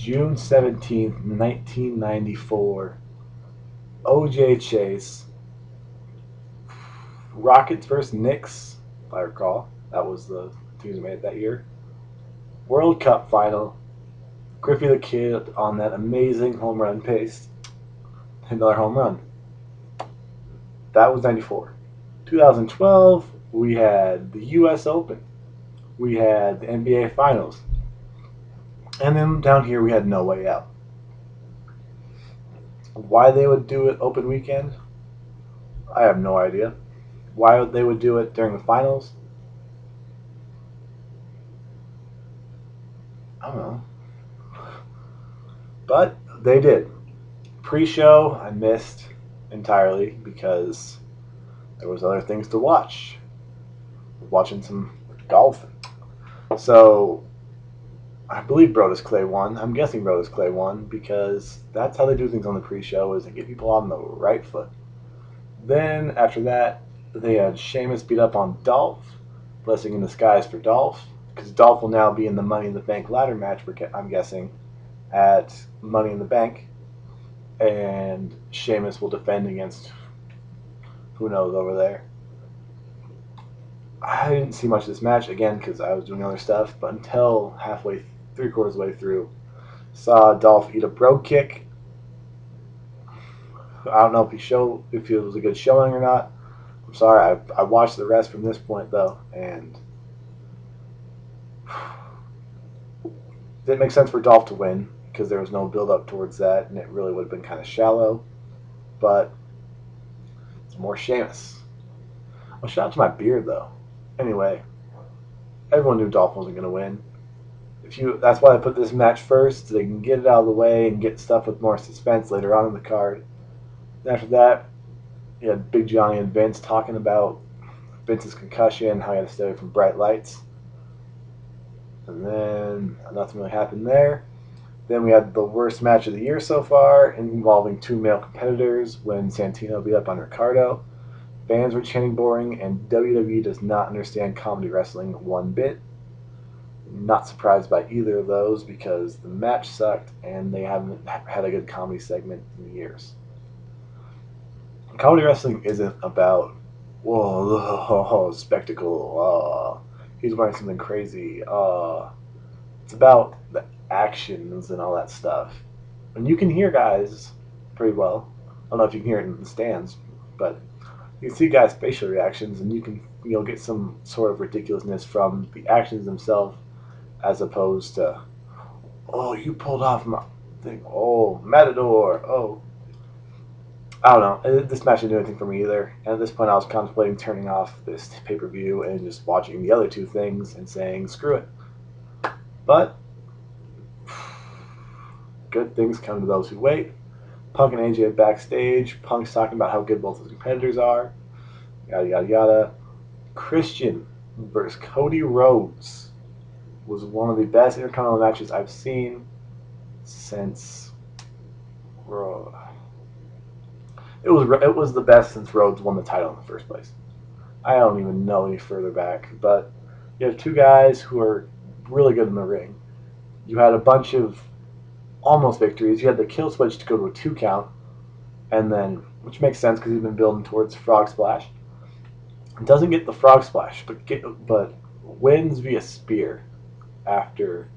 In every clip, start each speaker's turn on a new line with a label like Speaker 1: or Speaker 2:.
Speaker 1: June 17th, 1994. OJ Chase. Rockets versus Knicks, if I recall. That was the teams made it that year. World Cup final. Griffey the Kid on that amazing home run pace. Another home run. That was 94. 2012, we had the U.S. Open. We had the NBA Finals. And then down here, we had No Way Out. Why they would do it open weekend, I have no idea. Why they would do it during the finals, I don't know. But they did. Pre-show, I missed entirely because there was other things to watch. Watching some golf. So I believe Brodus Clay won. I'm guessing Brodus Clay won because that's how they do things on the pre-show, is they get people on the right foot. Then after that, they had Sheamus beat up on Dolph. Blessing in disguise for Dolph, because Dolph will now be in the Money in the Bank ladder match, I'm guessing, at Money in the Bank. And Sheamus will defend against who knows over there. I didn't see much of this match, again, because I was doing other stuff, but until halfway, three-quarters of the way through, saw Dolph eat a brogue kick. I don't know if it was a good showing or not. I'm sorry, I watched the rest from this point, though, and it didn't make sense for Dolph to win, because there was no build-up towards that, and it really would have been kind of shallow, but it's more Sheamus. Well, shout out to my beard, though. Anyway, everyone knew Dolph wasn't going to win. That's why I put this match first, so they can get it out of the way and get stuff with more suspense later on in the card. And after that, you had Big Johnny and Vince talking about Vince's concussion, how he had to stay away from bright lights. And then nothing really happened there. Then we had the worst match of the year so far, involving two male competitors when Santino beat up on Ricardo. Fans were chanting boring, and WWE does not understand comedy wrestling one bit. Not surprised by either of those because the match sucked and they haven't had a good comedy segment in years. Comedy wrestling isn't about, whoa, spectacle, he's wearing something crazy. It's about the actions and all that stuff. And you can hear guys pretty well. I don't know if you can hear it in the stands, but you can see guys' facial reactions, and you can get some sort of ridiculousness from the actions themselves, as opposed to, oh, you pulled off my thing, oh, Matador, oh. I don't know. This match didn't do anything for me either. And at this point, I was contemplating turning off this pay-per-view and just watching the other two things and saying, screw it. But good things come to those who wait. Punk and AJ backstage. Punk's talking about how good both his competitors are. Yada, yada, yada. Christian versus Cody Rhodes was one of the best Intercontinental matches I've seen since... It was the best since Rhodes won the title in the first place. I don't even know any further back, but you have two guys who are really good in the ring. You had a bunch of almost victories. You had the kill switch to go to a 2 count, and then, which makes sense because he's been building towards Frog Splash. Doesn't get the Frog Splash, but wins via spear after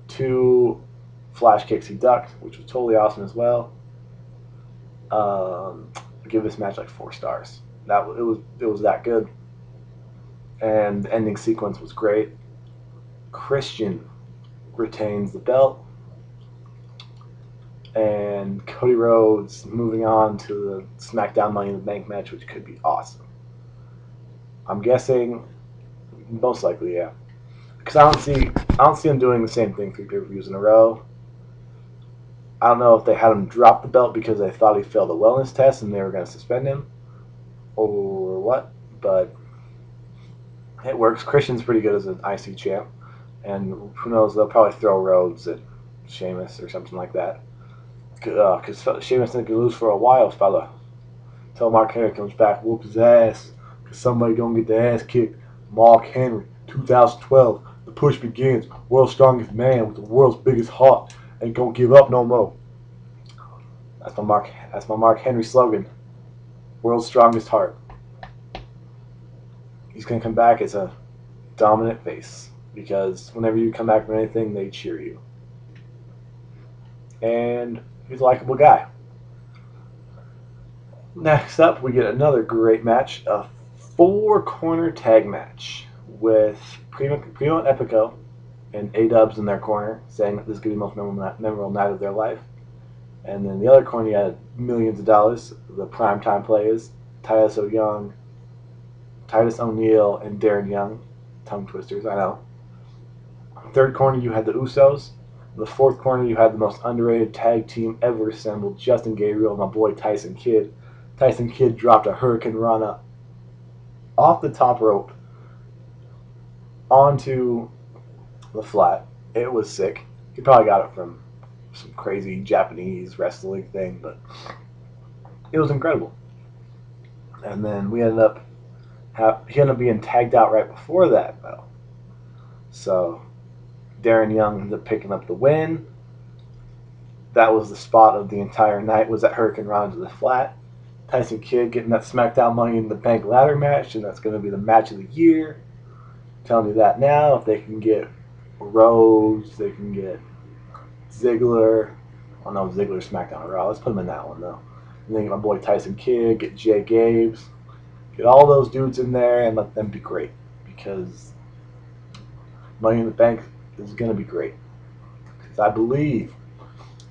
Speaker 1: 2 flash kicks he ducked, which was totally awesome as well. Give this match like 4 stars. It was that good, and the ending sequence was great. Christian retains the belt, and Cody Rhodes moving on to the SmackDown Money in the Bank match, which could be awesome. I'm guessing, most likely, yeah, because I don't see him doing the same thing 3 pay-per-views in a row. I don't know if they had him drop the belt because they thought he failed a wellness test and they were going to suspend him, or what, but it works. Christian's pretty good as an IC champ, and who knows, they'll probably throw Rhodes at Sheamus or something like that, because Sheamus didn't lose for a while, fella. Until Mark Henry comes back, whoop his ass, because somebody going to get their ass kicked. Mark Henry, 2012, the push begins, world's strongest man with the world's biggest heart. Ain't gonna give up no more. That's my Mark Henry slogan. World's strongest heart. He's gonna come back as a dominant face because whenever you come back from anything, they cheer you. And he's a likable guy. Next up, we get another great match, a 4-corner tag match with Primo and Epico and A-Dubs in their corner, saying that this is going to be the most memorable night of their life. And then the other corner, you had millions of dollars, the Primetime Playaz, Titus O'Neil, and Darren Young. Tongue twisters, I know. Third corner, you had the Usos. In the fourth corner, you had the most underrated tag team ever assembled, Justin Gabriel and my boy Tyson Kidd. Tyson Kidd dropped a Hurricane Rana off the top rope onto the flat. It was sick. He probably got it from some crazy Japanese wrestling thing, but it was incredible. And then he ended up being tagged out right before that, though. So Darren Young ended up picking up the win. That was the spot of the entire night, was that Hurricane Rana to the flat. Tyson Kidd getting that SmackDown Money in the Bank ladder match, and that's going to be the match of the year. I'm telling you that now. If they can get Rhodes, they can get Ziggler. Oh no, Ziggler SmackDown or Raw. Let's put him in that one though. And then get my boy Tyson Kidd, get Jay Gabes, get all those dudes in there and let them be great, because Money in the Bank is going to be great. Because I believe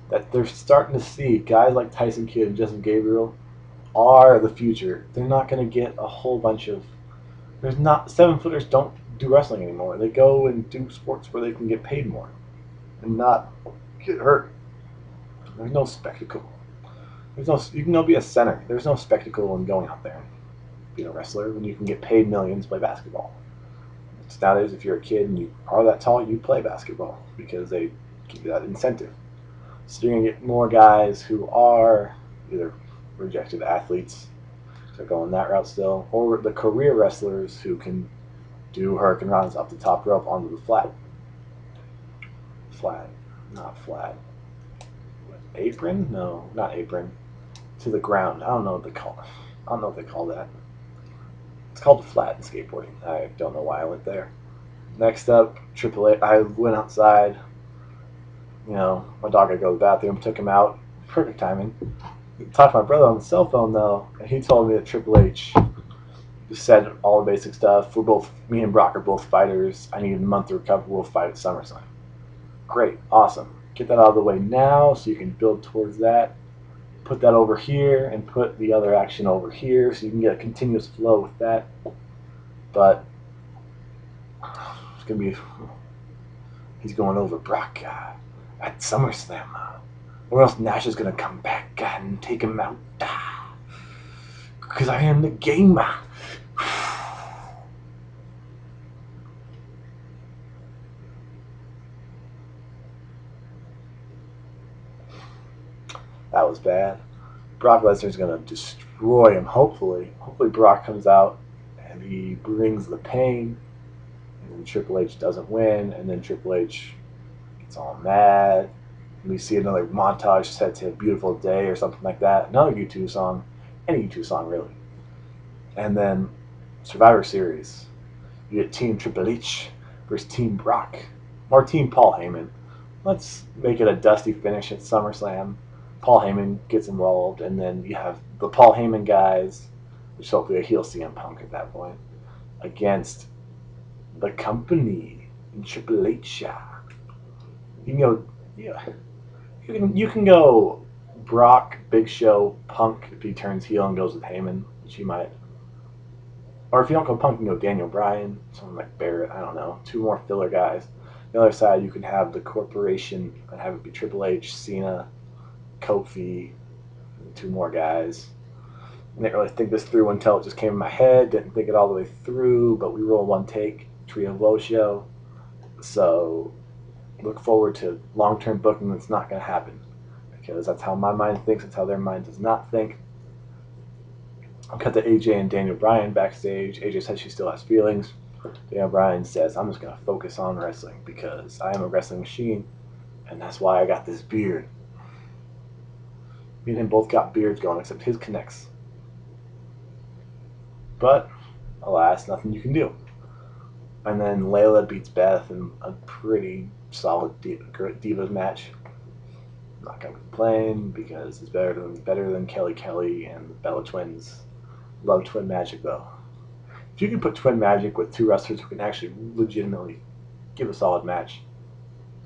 Speaker 1: that they're starting to see guys like Tyson Kidd and Justin Gabriel are the future. They're not going to get a whole bunch of... 7-footers don't do wrestling anymore. They go and do sports where they can get paid more and not get hurt. There's no spectacle. You can go be a center. There's no spectacle in going out there and being a wrestler when you can get paid millions to play basketball. It's nowadays, if you're a kid and you are that tall, you play basketball because they give you that incentive. So you're going to get more guys who are either rejected athletes, so going that route still, or the career wrestlers who can do Hurricane Runs off the top rope onto the flat. Not flat. Apron? No, not apron. To the ground. I don't know what they call that. It's called flat in skateboarding. I don't know why I went there. Next up, Triple H. I went outside. You know, my dog had to go to the bathroom. Took him out. Perfect timing. Talked to my brother on the cell phone though, and he told me that Triple H just said all the basic stuff. Me and Brock are both fighters. I need a month to recover. We'll fight at SummerSlam. Great, awesome. Get that out of the way now so you can build towards that. Put that over here and put the other action over here so you can get a continuous flow with that. But it's gonna be... He's going over Brock at SummerSlam. Or else Nash is going to come back and take him out. Because I am the gamer. That was bad. Brock Lesnar's going to destroy him, hopefully. Hopefully Brock comes out and he brings the pain. And then Triple H doesn't win. And then Triple H gets all mad. We see another montage set to A Beautiful Day or something like that. Another U2 song. Any U2 song, really. And then Survivor Series. You get Team Triple H versus Team Brock. Or Team Paul Heyman. Let's make it a dusty finish at SummerSlam. Paul Heyman gets involved. And then you have the Paul Heyman guys, which hopefully a heel CM Punk at that point, against the company in Triple H. You can go... Yeah. You can go Brock, Big Show, Punk if he turns heel and goes with Heyman, which he might. Or if you don't go Punk, you can go Daniel Bryan, someone like Barrett, I don't know. 2 more filler guys. The other side, you can have the corporation and have it be Triple H, Cena, Kofi, 2 more guys. I didn't really think this through until it just came in my head. Didn't think it all the way through, but we roll one take. Treeofwoahshow. So... look forward to long-term booking that's not going to happen, because that's how my mind thinks. That's how their mind does not think. I'll cut to AJ and Daniel Bryan backstage. AJ says she still has feelings. Daniel Bryan says, I'm just going to focus on wrestling because I am a wrestling machine And that's why I got this beard. Me and him both got beards going, except his connects. But, alas, nothing you can do. And then Layla beats Beth in a pretty solid Divas match. I'm not going to complain because it's better than Kelly and the Bella Twins. Love Twin Magic, though. If you can put Twin Magic with two wrestlers who can actually legitimately give a solid match,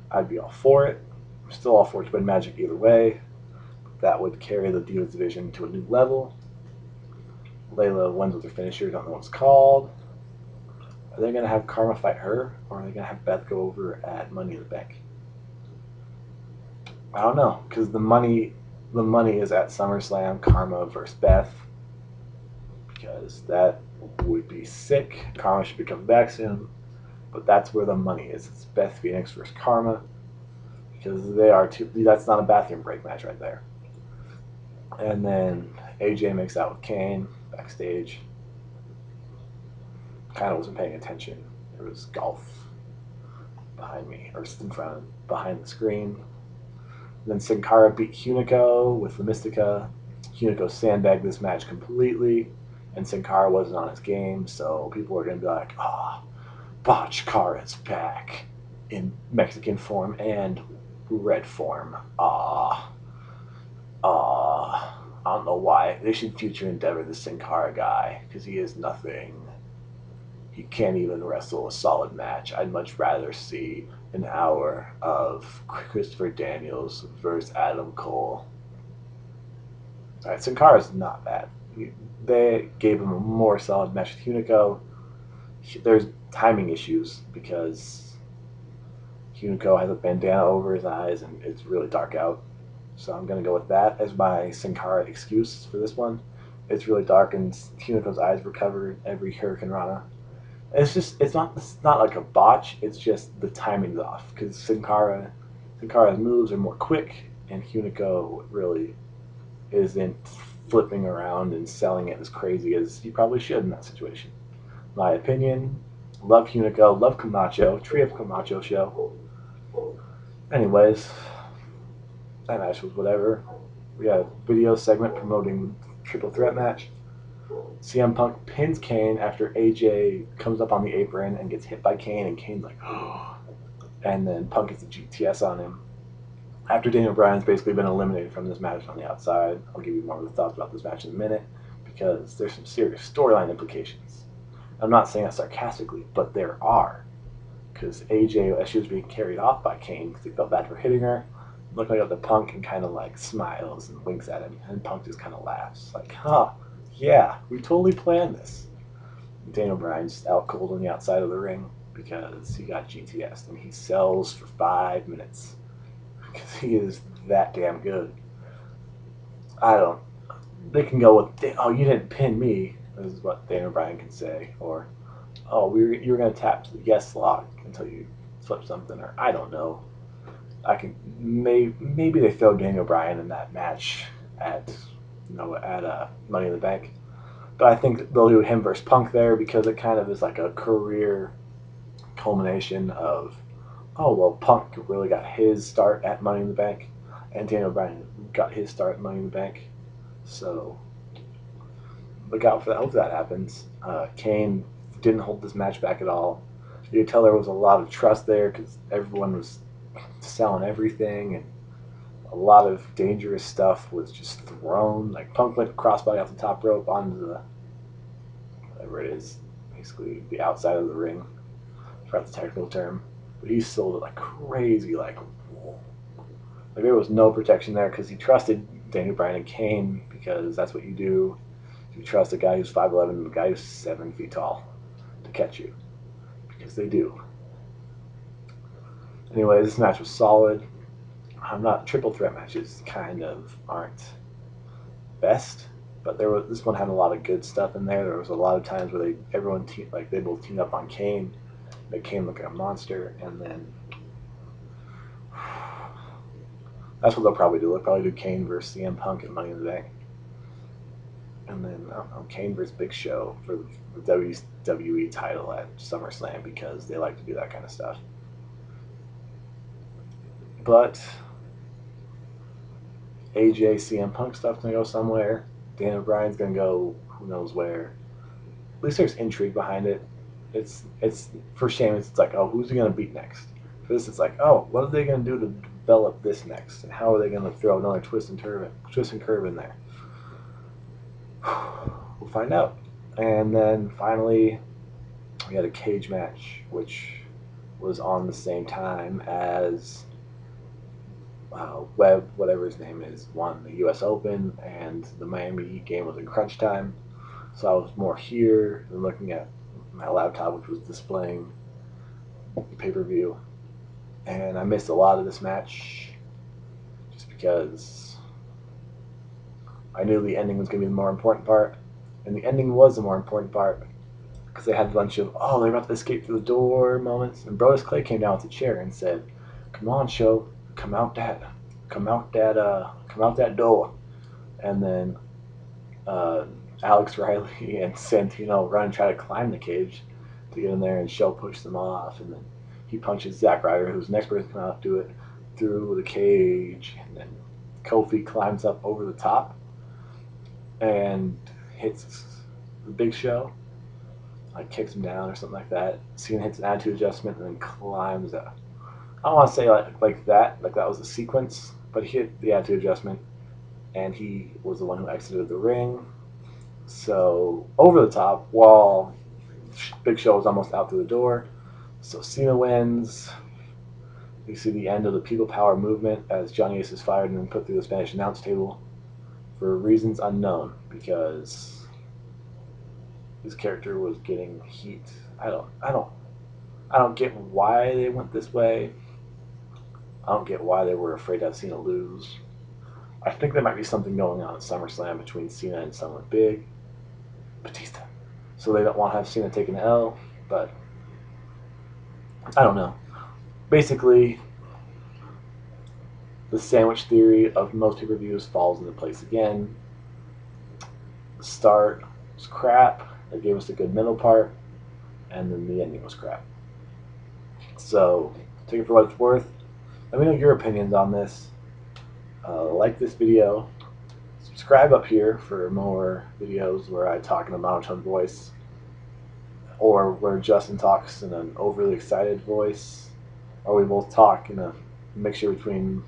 Speaker 1: I'd be all for it. I'm still all for Twin Magic either way. That would carry the Divas division to a new level. Layla wins with her finisher, don't know what it's called. Are they going to have Karma fight her, or are they going to have Beth go over at Money in the Bank? I don't know, because the money is at SummerSlam, Karma versus Beth, because that would be sick. Karma should be coming back soon, but that's where the money is. It's Beth Phoenix versus Karma, because they are two. That's not a bathroom break match right there. And then AJ makes out with Kane backstage. Kind of wasn't paying attention. There was golf behind me, or in front, behind the screen. Then Sin Cara beat Hunico with the Mystica. Hunico sandbagged this match completely, and Sin Cara wasn't on his game, so people are going to be like, Botch Cara's back in Mexican form and red form. I don't know why. They should future endeavor the Sin Cara guy, because he is nothing. He can't even wrestle a solid match. I'd much rather see an hour of Christopher Daniels versus Adam Cole. Alright, Sin Cara's not bad. They gave him a more solid match with Hunico. There's timing issues because Hunico has a bandana over his eyes and it's really dark out. So I'm going to go with that as my Sin Cara excuse for this one. It's really dark and Hunico's eyes were covered every Hurricane Rana. It's not like a botch. It's just the timing's off because Sin Cara's moves are more quick, and Hunico really isn't flipping around and selling it as crazy as he probably should in that situation. My opinion. Love Hunico. Love Camacho. Treeofwoahshow. Anyways, that match was whatever. We had a video segment promoting the triple threat match. CM Punk pins Kane after AJ comes up on the apron and gets hit by Kane, and Kane's like, oh. And then Punk gets a GTS on him. After Daniel Bryan's basically been eliminated from this match on the outside, I'll give you more of the thoughts about this match in a minute, because there's some serious storyline implications. I'm not saying that sarcastically, but there are. Because AJ, as she was being carried off by Kane, because he felt bad for hitting her, looked like up to Punk and kind of like smiles and winks at him, and Punk just kind of laughs, like, yeah, we totally planned this. Daniel Bryan's out cold on the outside of the ring because he got GTS'd, and he sells for 5 minutes because he is that damn good. They can go with, oh, you didn't pin me. This is what Daniel Bryan can say. Or, oh, you were going to tap to the yes lock until you flip something. Or, I don't know. Maybe they throw Daniel Bryan in that match at Money in the Bank. But I think they'll do him versus Punk there because it kind of is like a career culmination of, oh, well, Punk really got his start at Money in the Bank, and Daniel Bryan got his start at Money in the Bank. So look out for that. Hope that happens. Kane didn't hold this match back at all. You could tell there was a lot of trust there because everyone was selling everything, and a lot of dangerous stuff was just thrown. Like Punk went crossbody off the top rope onto the, whatever it is, basically the outside of the ring. I forgot the technical term, but he sold it like crazy. Like there was no protection there because he trusted Daniel Bryan and Kane because that's what you do. You trust a guy who's 5'11" and a guy who's 7 feet tall to catch you because they do. Anyway, this match was solid. Triple threat matches kind of aren't best, but this one had a lot of good stuff in there. There was a lot of times where they both teamed up on Kane, made Kane look like a monster, and then that's what they'll probably do. They'll probably do Kane versus CM Punk at Money in the Bank, and then I don't know, Kane versus Big Show for the WWE title at SummerSlam because they like to do that kind of stuff. But AJ CM Punk stuff's gonna go somewhere. Daniel Bryan's gonna go who knows where. At least there's intrigue behind it. It's for Sheamus. It's like, oh, who's he gonna beat next? For this, it's like, oh, what are they gonna do to develop this next, and how are they gonna throw another twist and curve in there? We'll find out. And then finally, we had a cage match, which was on the same time as Webb, whatever his name is, won the U.S. Open, and the Miami Heat game was in crunch time. So I was more here than looking at my laptop, which was displaying the pay-per-view. And I missed a lot of this match just because I knew the ending was going to be the more important part. And the ending was the more important part because they had a bunch of, oh, they're about to escape through the door moments. And Brodus Clay came down with a chair and said, come on, show, come out that door. And then Alex Riley and Santino run and try to climb the cage to get in there, and Show pushed them off, and then he punches Zack Ryder, who's the next person to come out, do it through the cage, and then Kofi climbs up over the top and hits the Big Show, like kicks him down or something like that. Cena hits an attitude adjustment and then climbs up. I don't want to say like that was a sequence, but he hit the attitude adjustment, and he was the one who exited the ring. So over the top, while Big Show was almost out through the door. So Cena wins. You see the end of the People Power movement as Johnny Ace is fired and then put through the Spanish announce table for reasons unknown, because his character was getting heat. I don't get why they went this way. I don't get why they were afraid to have Cena lose. I think there might be something going on at SummerSlam between Cena and someone big. Batista. So they don't want to have Cena take an L, but I don't know. Basically, the sandwich theory of most pay-per-views falls into place again. The start was crap. They gave us a good middle part, and then the ending was crap. So, take it for what it's worth. Let me know your opinions on this. Like this video. Subscribe up here for more videos where I talk in a monotone voice, or where Justin talks in an overly excited voice, or we both talk in a mixture between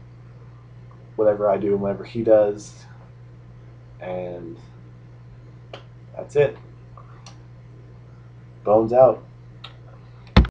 Speaker 1: whatever I do and whatever he does. And that's it. Bones out.